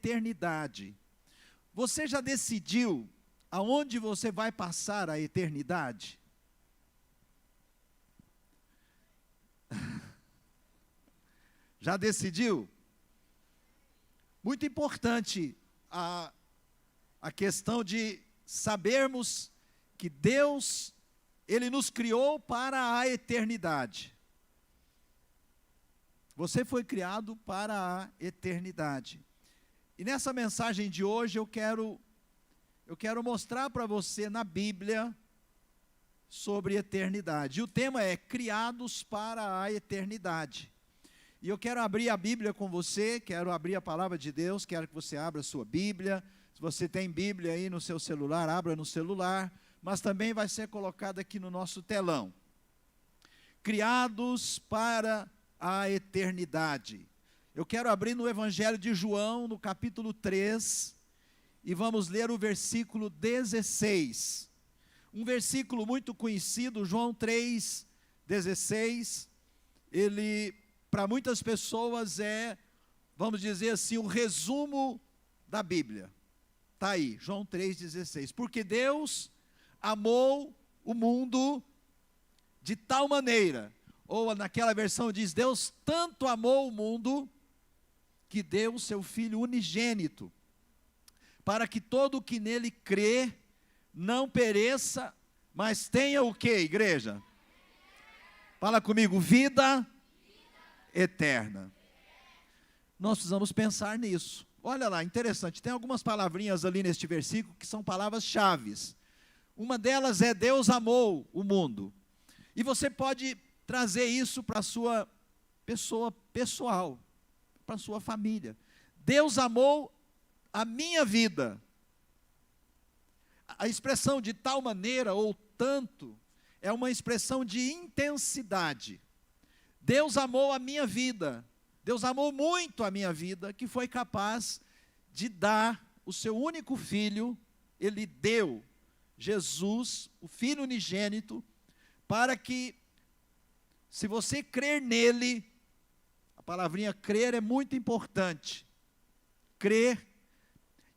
eternidade. Você já decidiu aonde você vai passar a eternidade? Já decidiu? Muito importante a questão de sabermos que Deus, Ele nos criou para a eternidade. Você foi criado para a eternidade. E nessa mensagem de hoje eu quero mostrar para você na Bíblia sobre eternidade. E o tema é criados para a eternidade. E eu quero abrir a Bíblia com você, quero abrir a palavra de Deus, quero que você abra a sua Bíblia. Se você tem Bíblia aí no seu celular, abra no celular, mas também vai ser colocado aqui no nosso telão. Criados para a eternidade. Eu quero abrir no Evangelho de João, no capítulo 3, e vamos ler o versículo 16. Um versículo muito conhecido, João 3, 16. Ele, para muitas pessoas, vamos dizer assim, o resumo da Bíblia. Está aí, João 3,16. Porque Deus amou o mundo de tal maneira, ou naquela versão diz, Deus tanto amou o mundo, que deu o seu Filho unigênito, para que todo o que nele crê, não pereça, mas tenha o que, igreja? Fala comigo, vida eterna. Nós precisamos pensar nisso. Olha lá, interessante, tem algumas palavrinhas ali neste versículo que são palavras-chave. Uma delas é Deus amou o mundo. E você pode trazer isso para a sua pessoa pessoal, para a sua família. Deus amou a minha vida. A expressão de tal maneira ou tanto é uma expressão de intensidade. Deus amou a minha vida. Deus amou muito a minha vida, que foi capaz de dar o seu único filho. Ele deu Jesus, o Filho unigênito, para que, se você crer nele, a palavrinha crer é muito importante. Crer.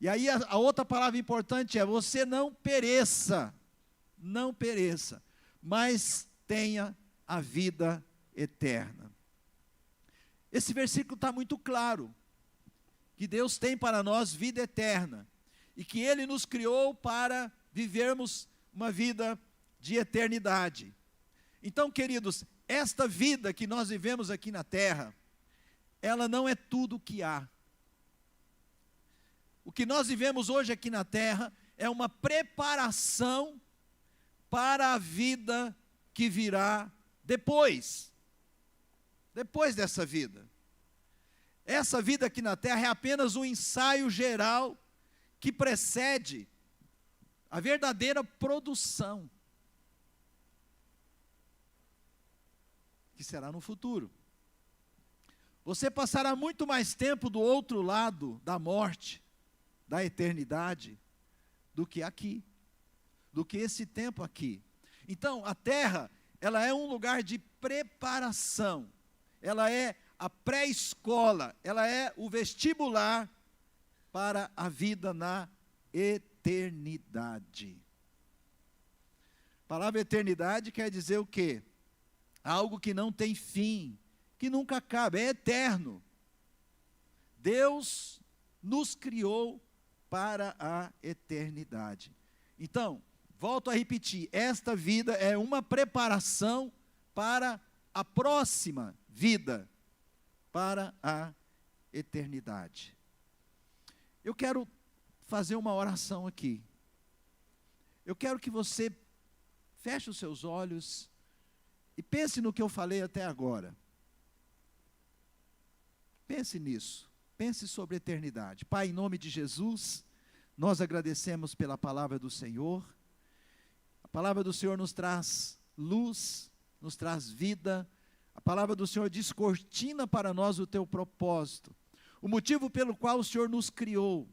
E aí a outra palavra importante é, você não pereça, mas tenha a vida eterna. Esse versículo está muito claro, que Deus tem para nós vida eterna, e que Ele nos criou para vivermos uma vida de eternidade. Então, queridos, esta vida que nós vivemos aqui na terra, ela não é tudo o que há. O que nós vivemos hoje aqui na terra é uma preparação para a vida que virá depois dessa vida. Essa vida aqui na terra é apenas um ensaio geral que precede a verdadeira produção, que será no futuro. Você passará muito mais tempo do outro lado da morte, da eternidade, do que aqui, do que esse tempo aqui. Então, a terra, ela é um lugar de preparação, ela é a pré-escola, ela é o vestibular para a vida na eternidade. A palavra eternidade quer dizer o quê? Algo que não tem fim, que nunca acaba, é eterno. Deus nos criou para a eternidade. Então, volto a repetir, esta vida é uma preparação para a próxima vida, para a eternidade. Eu quero fazer uma oração aqui. Eu quero que você feche os seus olhos e pense no que eu falei até agora. Pense nisso. Pense sobre a eternidade. Pai, em nome de Jesus, nós agradecemos pela palavra do Senhor. A palavra do Senhor nos traz luz, nos traz vida. A palavra do Senhor descortina para nós o teu propósito, o motivo pelo qual o Senhor nos criou,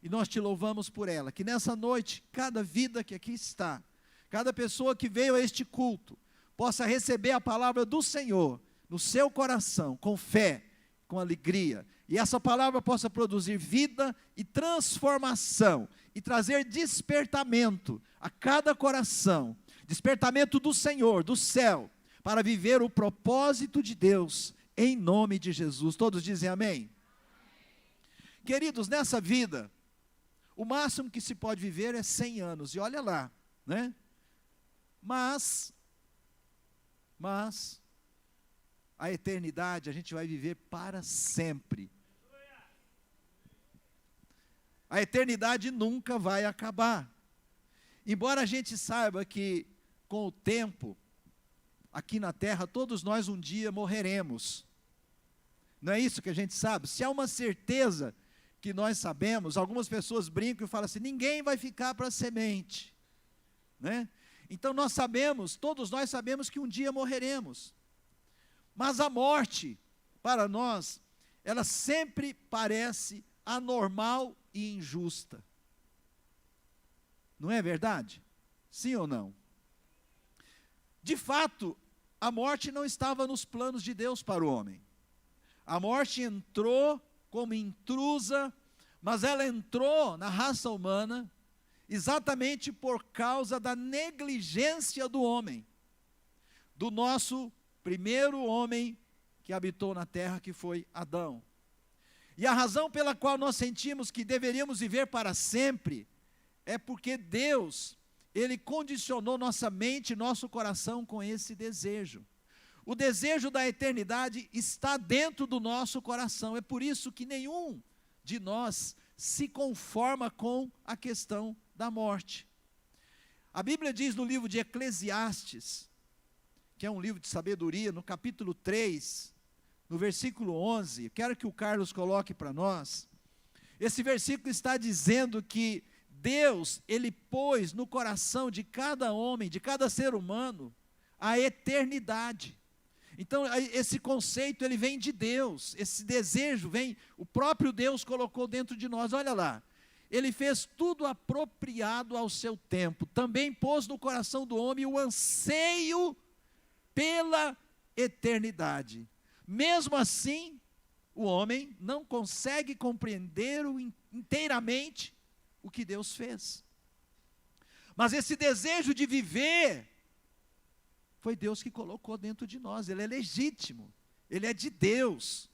e nós te louvamos por ela. Que nessa noite, cada vida que aqui está, cada pessoa que veio a este culto, possa receber a palavra do Senhor no seu coração, com fé, com alegria. E essa palavra possa produzir vida e transformação, e trazer despertamento a cada coração, despertamento do Senhor, do céu, para viver o propósito de Deus, em nome de Jesus. Todos dizem amém? Queridos, nessa vida, o máximo que se pode viver é 100 anos, e olha lá, né? Mas, a eternidade a gente vai viver para sempre. A eternidade nunca vai acabar. Embora a gente saiba que, com o tempo, aqui na terra, todos nós um dia morreremos. Não é isso que a gente sabe? Se há uma certeza que nós sabemos, algumas pessoas brincam e falam assim, ninguém vai ficar para semente, né? Então nós sabemos, todos nós sabemos que um dia morreremos. Mas a morte, para nós, ela sempre parece anormal e injusta. Não é verdade? Sim ou não? De fato, a morte não estava nos planos de Deus para o homem. A morte entrou como intrusa, mas ela entrou na raça humana exatamente por causa da negligência do homem, do nosso primeiro homem que habitou na terra, que foi Adão. E a razão pela qual nós sentimos que deveríamos viver para sempre é porque Deus, Ele condicionou nossa mente e nosso coração com esse desejo. O desejo da eternidade está dentro do nosso coração. É por isso que nenhum de nós se conforma com a questão da morte. A Bíblia diz no livro de Eclesiastes, que é um livro de sabedoria, no capítulo 3, no versículo 11, quero que o Carlos coloque para nós. Esse versículo está dizendo que Deus, Ele pôs no coração de cada homem, de cada ser humano, a eternidade. Então, esse conceito, ele vem de Deus, esse desejo vem, o próprio Deus colocou dentro de nós. Olha lá, Ele fez tudo apropriado ao seu tempo, também pôs no coração do homem o anseio pela eternidade. Mesmo assim, o homem não consegue compreender inteiramente o que Deus fez. Mas esse desejo de viver, foi Deus que colocou dentro de nós, ele é legítimo, ele é de Deus.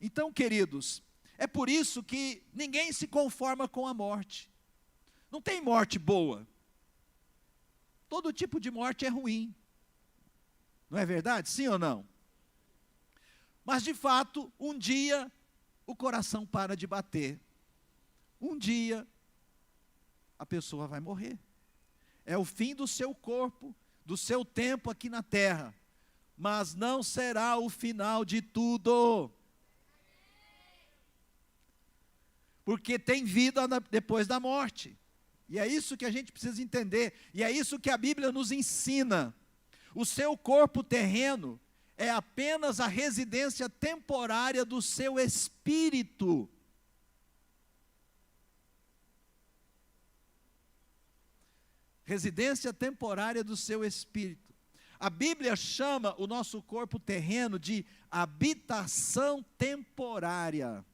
Então, queridos, é por isso que ninguém se conforma com a morte. Não tem morte boa. Todo tipo de morte é ruim. Não é verdade? Sim ou não? Mas, de fato, um dia o coração para de bater. Um dia a pessoa vai morrer. É o fim do seu corpo, do seu tempo aqui na terra. Mas não será o final de tudo. Porque tem vida depois da morte. E é isso que a gente precisa entender. E é isso que a Bíblia nos ensina. O seu corpo terreno é apenas a residência temporária do seu espírito. Residência temporária do seu espírito. A Bíblia chama o nosso corpo terreno de habitação temporária.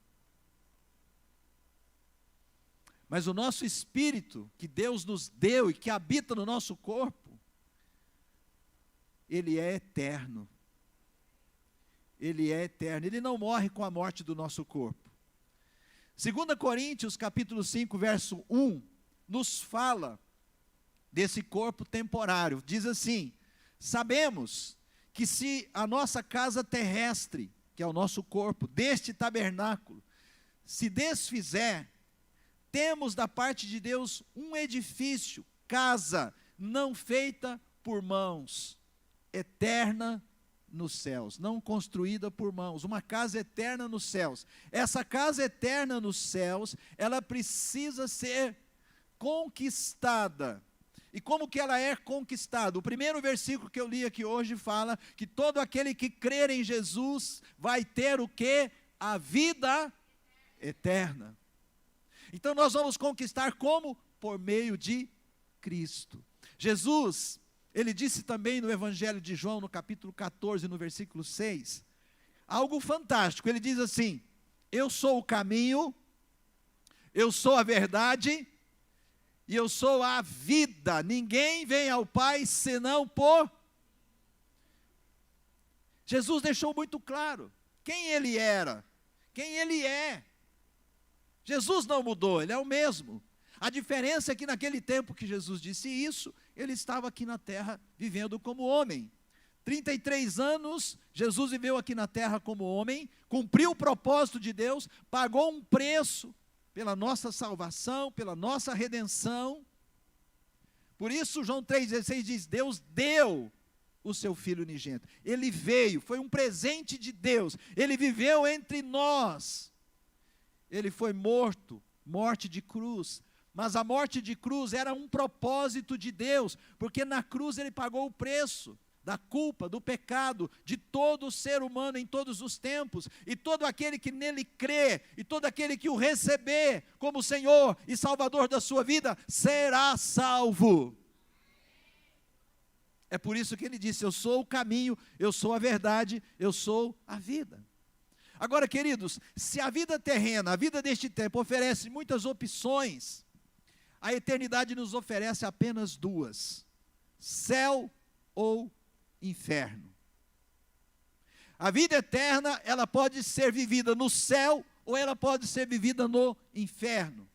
Mas o nosso espírito, que Deus nos deu e que habita no nosso corpo, ele é eterno. Ele é eterno, ele não morre com a morte do nosso corpo. 2 Coríntios, capítulo 5, verso 1, nos fala desse corpo temporário. Diz assim: sabemos que se a nossa casa terrestre, que é o nosso corpo, deste tabernáculo, se desfizer, temos da parte de Deus um edifício, casa, não feita por mãos, eterna nos céus, não construída por mãos, uma casa eterna nos céus. Essa casa eterna nos céus, ela precisa ser conquistada. E como que ela é conquistada? O primeiro versículo que eu li aqui hoje fala que todo aquele que crer em Jesus vai ter o quê? A vida eterna. Então nós vamos conquistar como? Por meio de Cristo. Jesus, ele disse também no Evangelho de João, no capítulo 14, no versículo 6, algo fantástico. Ele diz assim: eu sou o caminho, eu sou a verdade e eu sou a vida. Ninguém vem ao Pai senão por... Jesus deixou muito claro quem ele era, quem ele é. Jesus não mudou, ele é o mesmo. A diferença é que naquele tempo que Jesus disse isso, ele estava aqui na terra vivendo como homem. 33 anos, Jesus viveu aqui na terra como homem, cumpriu o propósito de Deus, pagou um preço pela nossa salvação, pela nossa redenção. Por isso João 3,16 diz: Deus deu o seu Filho unigênito. Ele veio, foi um presente de Deus. Ele viveu entre nós. Ele foi morto, morte de cruz. Mas a morte de cruz era um propósito de Deus, porque na cruz ele pagou o preço da culpa, do pecado, de todo ser humano em todos os tempos, e todo aquele que nele crê, e todo aquele que o receber como Senhor e Salvador da sua vida, será salvo. É por isso que ele disse: eu sou o caminho, eu sou a verdade, eu sou a vida. Agora, queridos, se a vida terrena, a vida deste tempo oferece muitas opções, a eternidade nos oferece apenas duas: céu ou inferno. A vida eterna, ela pode ser vivida no céu ou ela pode ser vivida no inferno.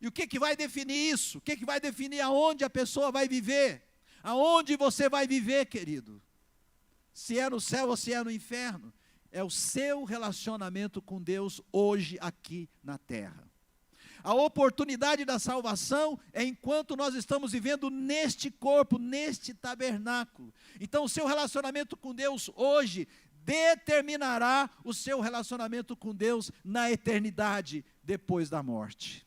E o que vai definir isso? O que vai definir aonde a pessoa vai viver? Aonde você vai viver, querido? Se é no céu ou se é no inferno? É o seu relacionamento com Deus hoje aqui na terra. A oportunidade da salvação é enquanto nós estamos vivendo neste corpo, neste tabernáculo. Então o seu relacionamento com Deus hoje determinará o seu relacionamento com Deus na eternidade, depois da morte.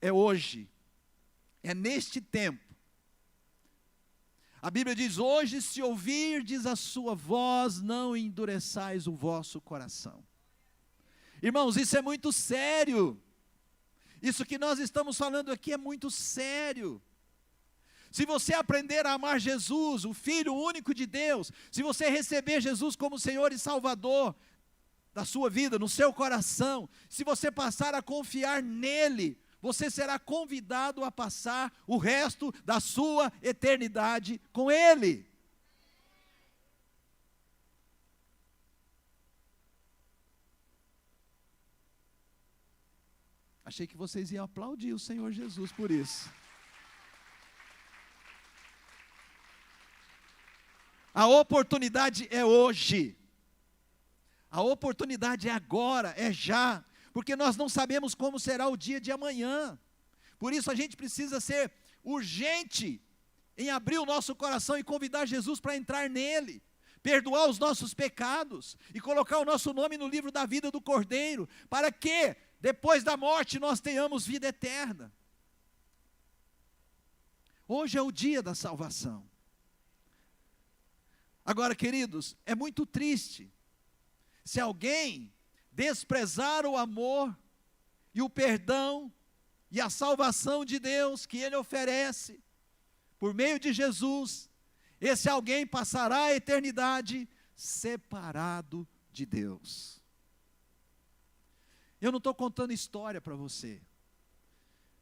É hoje, é neste tempo. A Bíblia diz: hoje, se ouvirdes a sua voz, não endureçais o vosso coração. Irmãos, isso é muito sério. Isso que nós estamos falando aqui é muito sério. Se você aprender a amar Jesus, o Filho único de Deus, se você receber Jesus como Senhor e Salvador da sua vida, no seu coração, se você passar a confiar nele, você será convidado a passar o resto da sua eternidade com ele. Achei que vocês iam aplaudir o Senhor Jesus por isso. A oportunidade é hoje. A oportunidade é agora, é já. Porque nós não sabemos como será o dia de amanhã. Por isso a gente precisa ser urgente em abrir o nosso coração e convidar Jesus para entrar nele. Perdoar os nossos pecados e colocar o nosso nome no livro da vida do Cordeiro. Para que depois da morte nós tenhamos vida eterna. Hoje é o dia da salvação. Agora, queridos, é muito triste se alguém desprezar o amor e o perdão e a salvação de Deus que Ele oferece por meio de Jesus. Esse alguém passará a eternidade separado de Deus. Eu não estou contando história para você.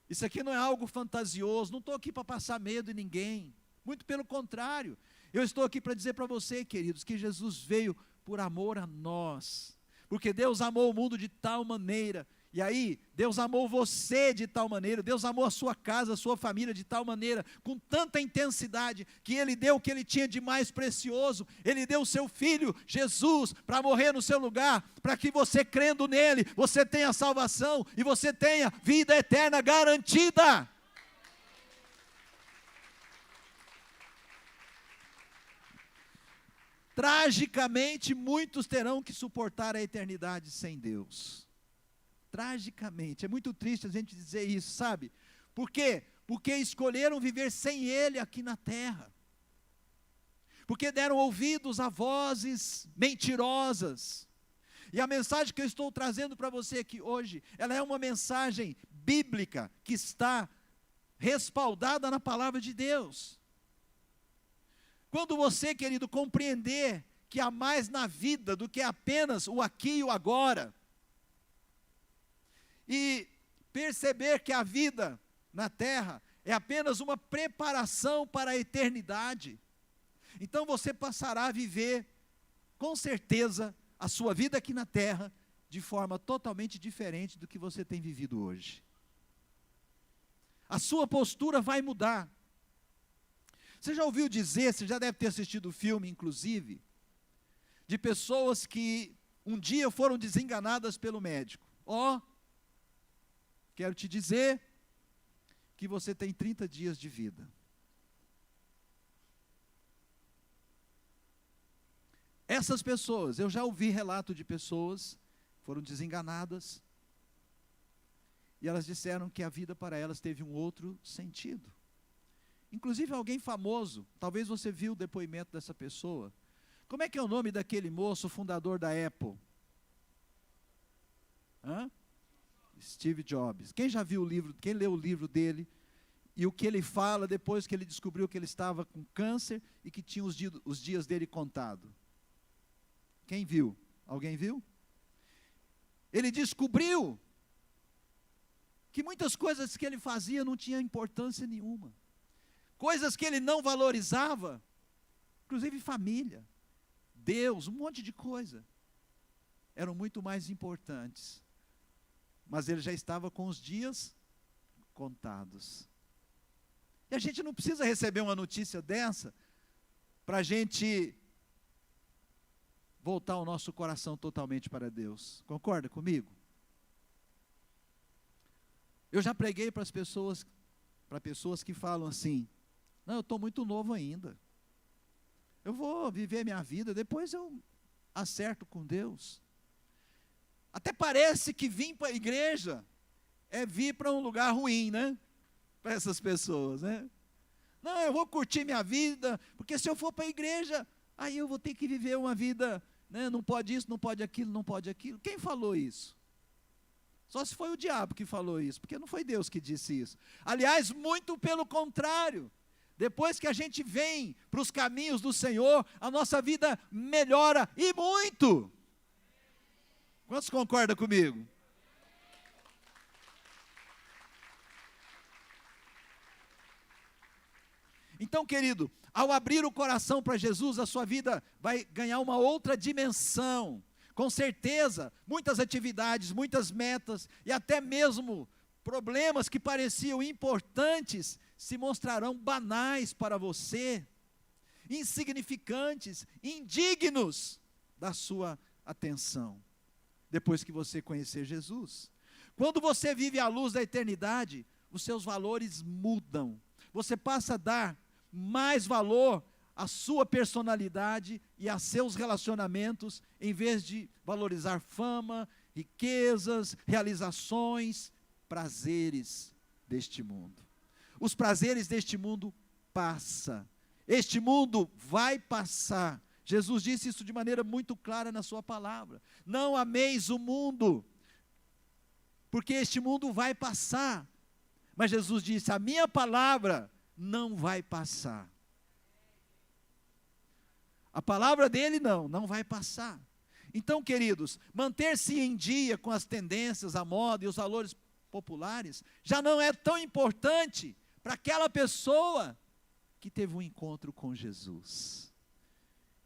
Isso aqui não é algo fantasioso, não estou aqui para passar medo em ninguém. Muito pelo contrário, eu estou aqui para dizer para você, queridos, que Jesus veio por amor a nós. Porque Deus amou o mundo de tal maneira, e aí Deus amou você de tal maneira, Deus amou a sua casa, a sua família de tal maneira, com tanta intensidade, que Ele deu o que Ele tinha de mais precioso. Ele deu o seu Filho, Jesus, para morrer no seu lugar, para que você, crendo nele, você tenha salvação, e você tenha vida eterna garantida. Tragicamente, muitos terão que suportar a eternidade sem Deus. Tragicamente, é muito triste a gente dizer isso, sabe? Por quê? Porque escolheram viver sem Ele aqui na terra. Porque deram ouvidos a vozes mentirosas. E a mensagem que eu estou trazendo para você aqui hoje, ela é uma mensagem bíblica, que está respaldada na palavra de Deus. Quando você, querido, compreender que há mais na vida do que apenas o aqui e o agora, e perceber que a vida na terra é apenas uma preparação para a eternidade, então você passará a viver, com certeza, a sua vida aqui na terra, de forma totalmente diferente do que você tem vivido hoje. A sua postura vai mudar. Você já ouviu dizer, você já deve ter assistido o filme, inclusive, de pessoas que um dia foram desenganadas pelo médico. Quero te dizer que você tem 30 dias de vida. Essas pessoas, eu já ouvi relato de pessoas que foram desenganadas, e elas disseram que a vida para elas teve um outro sentido. Inclusive alguém famoso, talvez você viu o depoimento dessa pessoa. Como é que é o nome daquele moço, fundador da Apple? Steve Jobs. Quem já viu o livro, quem leu o livro dele, e o que ele fala depois que ele descobriu que ele estava com câncer e que tinha os dias dele contados? Quem viu? Alguém viu? Ele descobriu que muitas coisas que ele fazia não tinham importância nenhuma. Coisas que ele não valorizava, inclusive família, Deus, um monte de coisa, eram muito mais importantes. Mas ele já estava com os dias contados. E a gente não precisa receber uma notícia dessa para a gente voltar o nosso coração totalmente para Deus. Concorda comigo? Eu já preguei para pessoas que falam assim: não, eu estou muito novo ainda. Eu vou viver minha vida, depois eu acerto com Deus. Até parece que vir para a igreja é vir para um lugar ruim, né? Para essas pessoas, né? Não, eu vou curtir minha vida, porque se eu for para a igreja, aí eu vou ter que viver uma vida, né? Não pode isso, não pode aquilo, não pode aquilo. Quem falou isso? Só se foi o diabo que falou isso, porque não foi Deus que disse isso. Aliás, muito pelo contrário. Depois que a gente vem para os caminhos do Senhor, a nossa vida melhora e muito. Quantos concordam comigo? Então, querido, ao abrir o coração para Jesus, a sua vida vai ganhar uma outra dimensão. Com certeza, muitas atividades, muitas metas e até mesmo problemas que pareciam importantes se mostrarão banais para você, insignificantes, indignos da sua atenção, depois que você conhecer Jesus. Quando você vive à luz da eternidade, os seus valores mudam. Você passa a dar mais valor à sua personalidade e a seus relacionamentos, em vez de valorizar fama, riquezas, realizações, prazeres deste mundo. Os prazeres deste mundo passam. Este mundo vai passar. Jesus disse isso de maneira muito clara na sua palavra. Não ameis o mundo, porque este mundo vai passar. Mas Jesus disse: a minha palavra não vai passar. A palavra dele não vai passar. Então, queridos, manter-se em dia com as tendências, a moda e os valores populares já não é tão importante para aquela pessoa que teve um encontro com Jesus,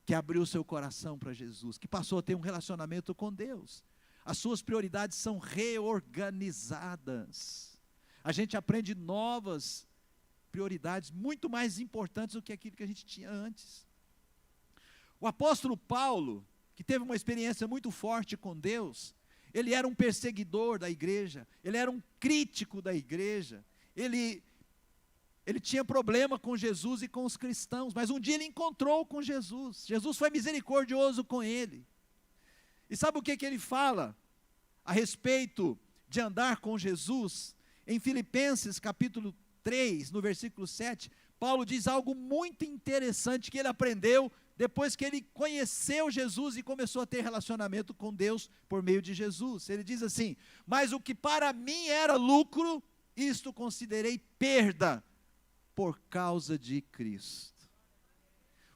que abriu seu coração para Jesus, que passou a ter um relacionamento com Deus. As suas prioridades são reorganizadas. A gente aprende novas prioridades muito mais importantes do que aquilo que a gente tinha antes. O apóstolo Paulo, que teve uma experiência muito forte com Deus, ele era um perseguidor da igreja, ele era um crítico da igreja, ele tinha problema com Jesus e com os cristãos, mas um dia ele encontrou com Jesus. Jesus foi misericordioso com ele. E sabe o que ele fala a respeito de andar com Jesus? Em Filipenses capítulo 3, no versículo 7, Paulo diz algo muito interessante que ele aprendeu depois que ele conheceu Jesus e começou a ter relacionamento com Deus por meio de Jesus. Ele diz assim: mas o que para mim era lucro, isto considerei perda por causa de Cristo.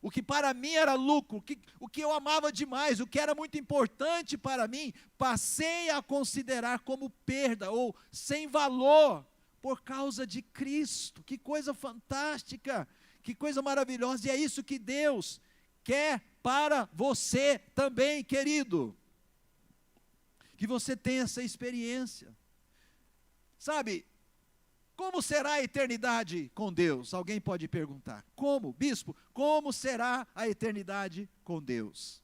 o que para mim era lucro, o que eu amava demais, o que era muito importante para mim, passei a considerar como perda ou sem valor por causa de Cristo. Que coisa fantástica, que coisa maravilhosa, e é isso que Deus quer para você também, querido. Que você tenha essa experiência. Sabe, como será a eternidade com Deus? Alguém pode perguntar. Como, bispo, como será a eternidade com Deus?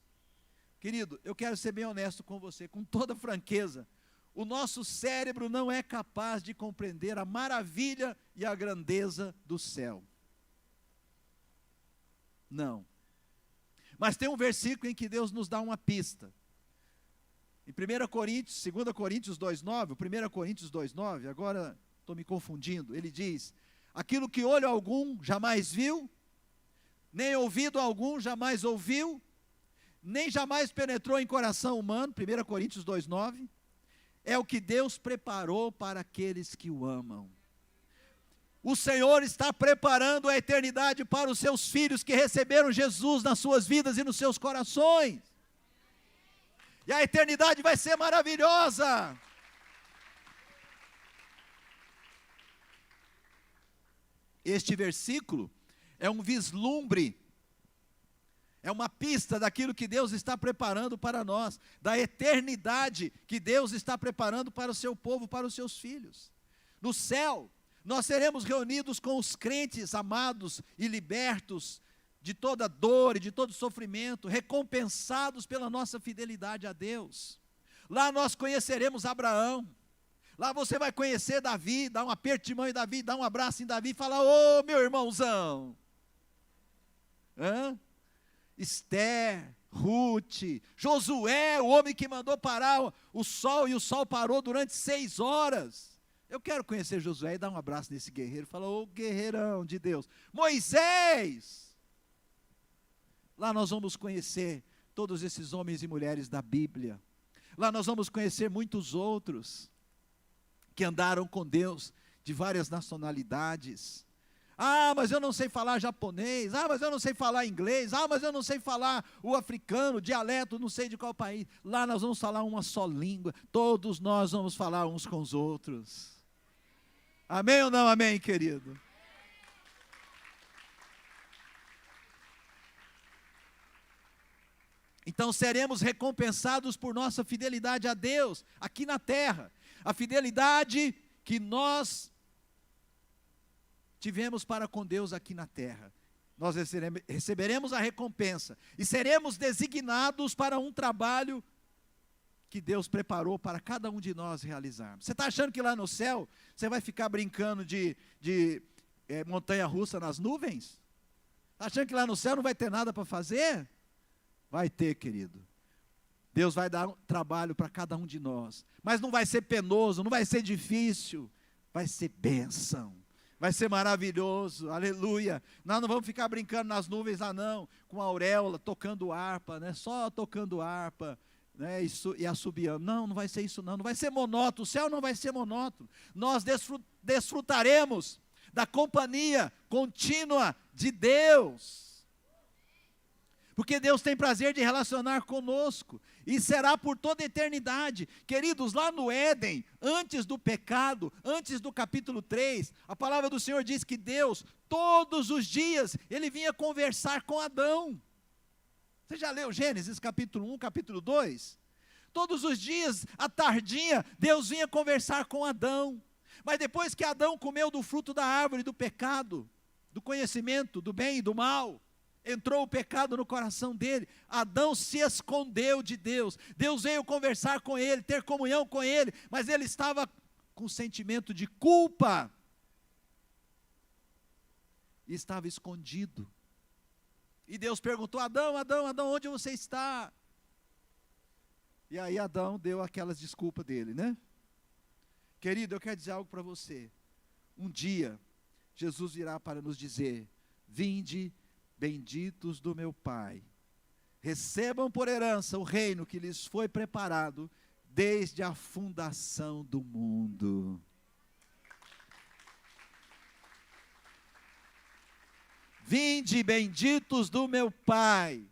Querido, eu quero ser bem honesto com você, com toda franqueza. O nosso cérebro não é capaz de compreender a maravilha e a grandeza do céu. Não. Mas tem um versículo em que Deus nos dá uma pista. Em 1 Coríntios, 2 Coríntios 2,9, 1 Coríntios 2,9, agora estou me confundindo, ele diz: aquilo que olho algum jamais viu, nem ouvido algum jamais ouviu, nem jamais penetrou em coração humano, 1 Coríntios 2,9, é o que Deus preparou para aqueles que o amam. O Senhor está preparando a eternidade para os seus filhos que receberam Jesus nas suas vidas e nos seus corações. E a eternidade vai ser maravilhosa. Este versículo é um vislumbre, é uma pista daquilo que Deus está preparando para nós, da eternidade que Deus está preparando para o seu povo, para os seus filhos. No céu, nós seremos reunidos com os crentes amados e libertos de toda dor e de todo sofrimento, recompensados pela nossa fidelidade a Deus. Lá nós conheceremos Abraão, lá você vai conhecer Davi, dar um aperto de mão em Davi, dar um abraço em Davi e falar: ô meu irmãozão. Esther, Ruth, Josué, o homem que mandou parar o sol, e o sol parou durante 6 horas. Eu quero conhecer Josué e dar um abraço nesse guerreiro, falar: ô guerreirão de Deus. Moisés, lá nós vamos conhecer todos esses homens e mulheres da Bíblia. Lá nós vamos conhecer muitos outros que andaram com Deus, de várias nacionalidades. Ah, mas eu não sei falar japonês. Ah, mas eu não sei falar inglês. Ah, mas eu não sei falar o africano, dialeto, não sei de qual país. Lá nós vamos falar uma só língua. Todos nós vamos falar uns com os outros. Amém ou não amém, querido? Então seremos recompensados por nossa fidelidade a Deus, aqui na terra. A fidelidade que nós tivemos para com Deus aqui na terra. Nós receberemos a recompensa e seremos designados para um trabalho que Deus preparou para cada um de nós realizarmos. Você está achando que lá no céu você vai ficar brincando de montanha-russa nas nuvens? Está achando que lá no céu não vai ter nada para fazer? Vai ter, querido. Deus vai dar um trabalho para cada um de nós, mas não vai ser penoso, não vai ser difícil, vai ser bênção, vai ser maravilhoso, aleluia. Nós não vamos ficar brincando nas nuvens lá não, com a auréola, tocando harpa, né? Só tocando harpa, né? E assobiando. Não vai ser isso não vai ser monótono, o céu não vai ser monótono. Nós desfrutaremos da companhia contínua de Deus, porque Deus tem prazer de relacionar conosco, e será por toda a eternidade. Queridos, lá no Éden, antes do pecado, antes do capítulo 3, a palavra do Senhor diz que Deus, todos os dias, Ele vinha conversar com Adão. Você já leu Gênesis capítulo 1, capítulo 2? Todos os dias, à tardinha, Deus vinha conversar com Adão. Mas depois que Adão comeu do fruto da árvore do pecado, do conhecimento do bem e do mal, entrou o pecado no coração dele, Adão se escondeu de Deus. Deus veio conversar com ele, ter comunhão com ele, mas ele estava com sentimento de culpa, e estava escondido. E Deus perguntou: Adão, onde você está? E aí Adão deu aquelas desculpas dele, né? Querido, eu quero dizer algo para você. Um dia, Jesus virá para nos dizer: vinde, benditos do meu Pai, recebam por herança o reino que lhes foi preparado desde a fundação do mundo. Vinde, benditos do meu Pai.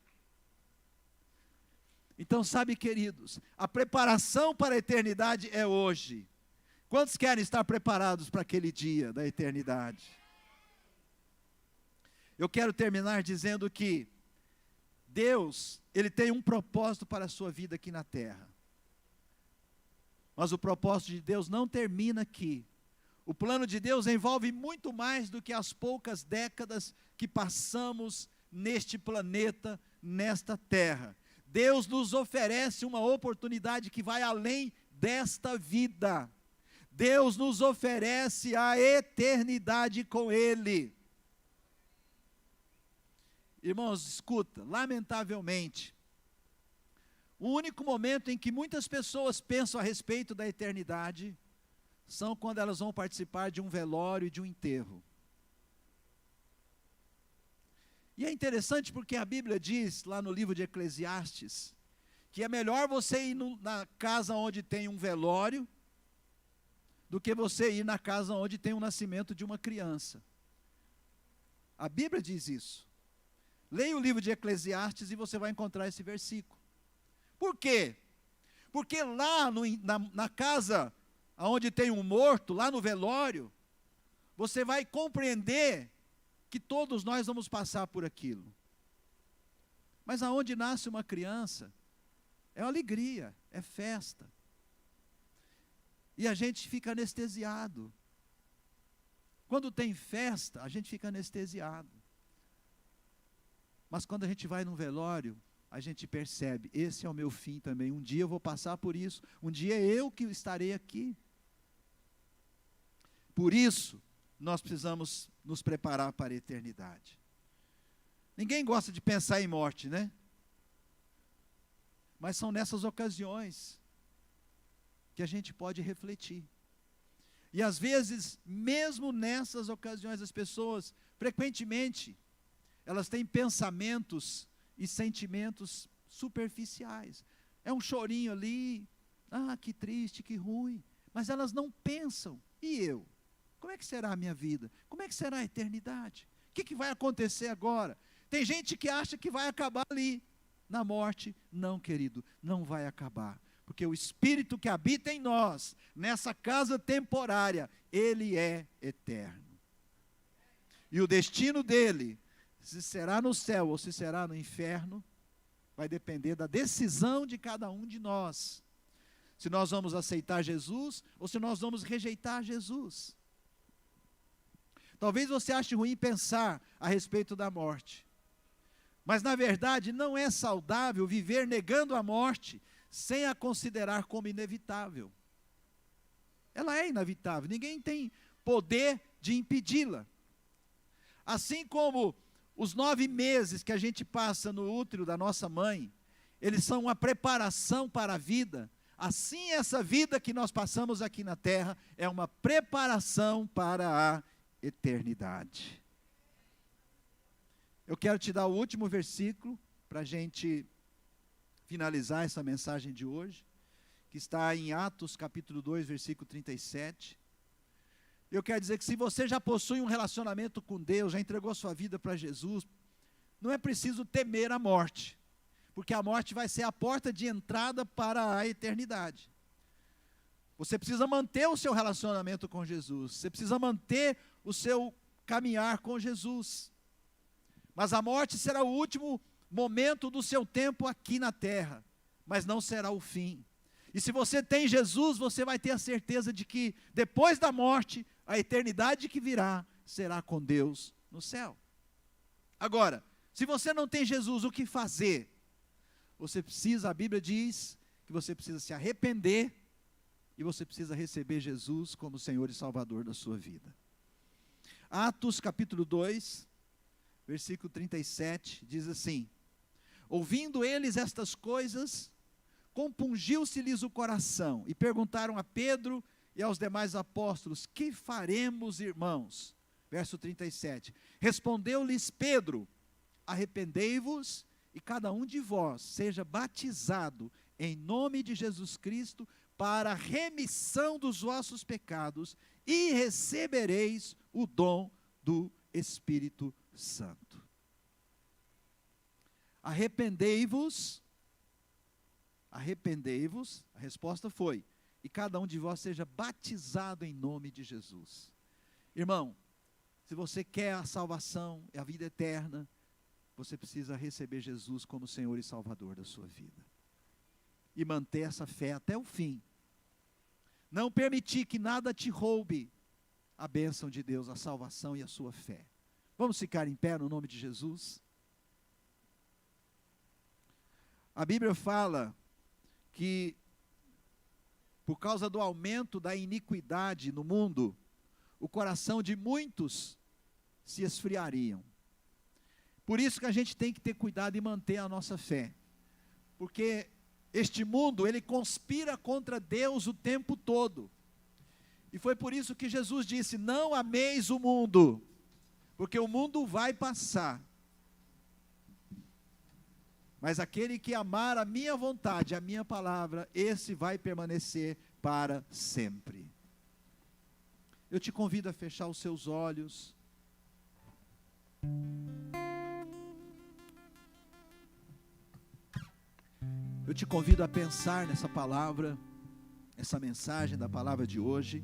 Então, sabe, queridos, a preparação para a eternidade é hoje. Quantos querem estar preparados para aquele dia da eternidade? Eu quero terminar dizendo que Deus, Ele tem um propósito para a sua vida aqui na terra. Mas o propósito de Deus não termina aqui. O plano de Deus envolve muito mais do que as poucas décadas que passamos neste planeta, nesta terra. Deus nos oferece uma oportunidade que vai além desta vida. Deus nos oferece a eternidade com Ele. Irmãos, escuta, lamentavelmente, o único momento em que muitas pessoas pensam a respeito da eternidade são quando elas vão participar de um velório e de um enterro. E é interessante porque a Bíblia diz, lá no livro de Eclesiastes, que é melhor você ir na casa onde tem um velório, do que você ir na casa onde tem o nascimento de uma criança. A Bíblia diz isso. Leia o livro de Eclesiastes e você vai encontrar esse versículo. Por quê? Porque lá na casa onde tem um morto, lá no velório, você vai compreender que todos nós vamos passar por aquilo. Mas aonde nasce uma criança, é alegria, é festa. E a gente fica anestesiado. Quando tem festa, a gente fica anestesiado. Mas quando a gente vai num velório, a gente percebe, esse é o meu fim também. Um dia eu vou passar por isso. Um dia eu que estarei aqui. Por isso, nós precisamos nos preparar para a eternidade. Ninguém gosta de pensar em morte, né? Mas são nessas ocasiões que a gente pode refletir. E às vezes, mesmo nessas ocasiões, as pessoas, frequentemente, elas têm pensamentos e sentimentos superficiais. É um chorinho ali, que triste, que ruim. Mas elas não pensam, e eu? Como é que será a minha vida? Como é que será a eternidade? O que vai acontecer agora? Tem gente que acha que vai acabar ali, na morte. Não, querido, não vai acabar. Porque o Espírito que habita em nós, nessa casa temporária, Ele é eterno. E o destino dele, se será no céu ou se será no inferno, vai depender da decisão de cada um de nós. Se nós vamos aceitar Jesus ou se nós vamos rejeitar Jesus. Talvez você ache ruim pensar a respeito da morte. Mas na verdade não é saudável viver negando a morte sem a considerar como inevitável. Ela é inevitável, ninguém tem poder de impedi-la. Assim como os 9 meses que a gente passa no útero da nossa mãe, eles são uma preparação para a vida, assim essa vida que nós passamos aqui na terra é uma preparação para a eternidade. Eu quero te dar o último versículo para a gente finalizar essa mensagem de hoje, que está em Atos capítulo 2, versículo 37. Eu quero dizer que se você já possui um relacionamento com Deus, já entregou sua vida para Jesus, não é preciso temer a morte, porque a morte vai ser a porta de entrada para a eternidade. Você precisa manter o seu relacionamento com Jesus, você precisa manter o seu caminhar com Jesus. Mas a morte será o último momento do seu tempo aqui na terra, mas não será o fim. E se você tem Jesus, você vai ter a certeza de que depois da morte, a eternidade que virá será com Deus no céu. Agora, se você não tem Jesus, o que fazer? Você precisa, a Bíblia diz, que você precisa se arrepender e você precisa receber Jesus como Senhor e Salvador da sua vida. Atos capítulo 2, versículo 37, diz assim: ouvindo eles estas coisas, compungiu-se-lhes o coração, e perguntaram a Pedro e aos demais apóstolos: que faremos, irmãos? Verso 37, respondeu-lhes Pedro: arrependei-vos e cada um de vós seja batizado em nome de Jesus Cristo para a remissão dos vossos pecados, e recebereis o dom do Espírito Santo. arrependei-vos, a resposta foi, e cada um de vós seja batizado em nome de Jesus. Irmão, se você quer a salvação e a vida eterna, você precisa receber Jesus como Senhor e Salvador da sua vida. E manter essa fé até o fim. Não permitir que nada te roube a bênção de Deus, a salvação e a sua fé. Vamos ficar em pé no nome de Jesus? A Bíblia fala que, por causa do aumento da iniquidade no mundo, o coração de muitos se esfriariam. Por isso que a gente tem que ter cuidado e manter a nossa fé. Porque este mundo, ele conspira contra Deus o tempo todo. E foi por isso que Jesus disse, não ameis o mundo, porque o mundo vai passar. Mas aquele que amar a minha vontade, a minha palavra, esse vai permanecer para sempre. Eu te convido a fechar os seus olhos. Eu te convido a pensar nessa palavra, essa mensagem da palavra de hoje.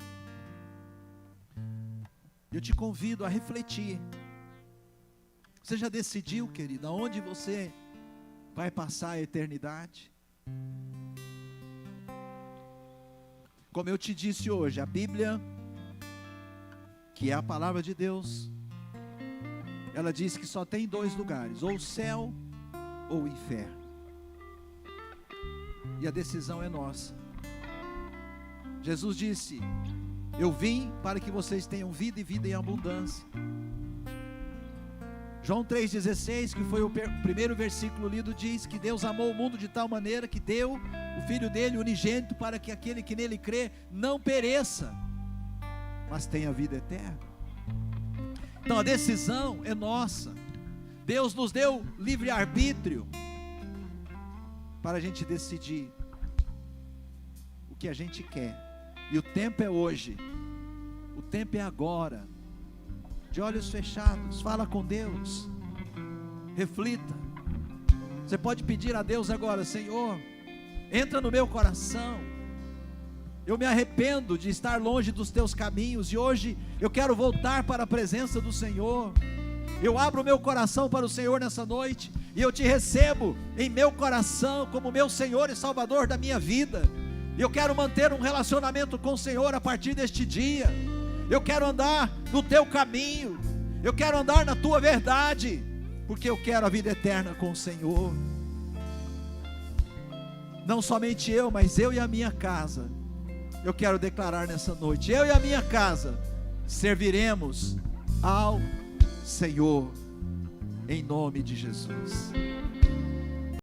Eu te convido a refletir. Você já decidiu, querido, aonde você vai passar a eternidade? Como eu te disse hoje, a Bíblia, que é a palavra de Deus, ela diz que só tem dois lugares, ou o céu ou o inferno. E a decisão é nossa. Jesus disse, eu vim para que vocês tenham vida e vida em abundância. João 3,16, que foi o primeiro versículo lido, diz que Deus amou o mundo de tal maneira que deu o Filho dele unigênito para que aquele que nele crê não pereça, mas tenha vida eterna. Então a decisão é nossa. Deus nos deu livre-arbítrio para a gente decidir o que a gente quer. E o tempo é hoje, o tempo é agora. De olhos fechados, fala com Deus, reflita. Você pode pedir a Deus agora, Senhor, entra no meu coração. Eu me arrependo de estar longe dos teus caminhos, e hoje eu quero voltar para a presença do Senhor. Eu abro o meu coração para o Senhor nessa noite, e eu te recebo em meu coração, como meu Senhor e Salvador da minha vida. E eu quero manter um relacionamento com o Senhor a partir deste dia. Eu quero andar no teu caminho, eu quero andar na tua verdade, porque eu quero a vida eterna com o Senhor. Não somente eu, mas eu e a minha casa, eu quero declarar nessa noite, eu e a minha casa, serviremos ao Senhor, em nome de Jesus.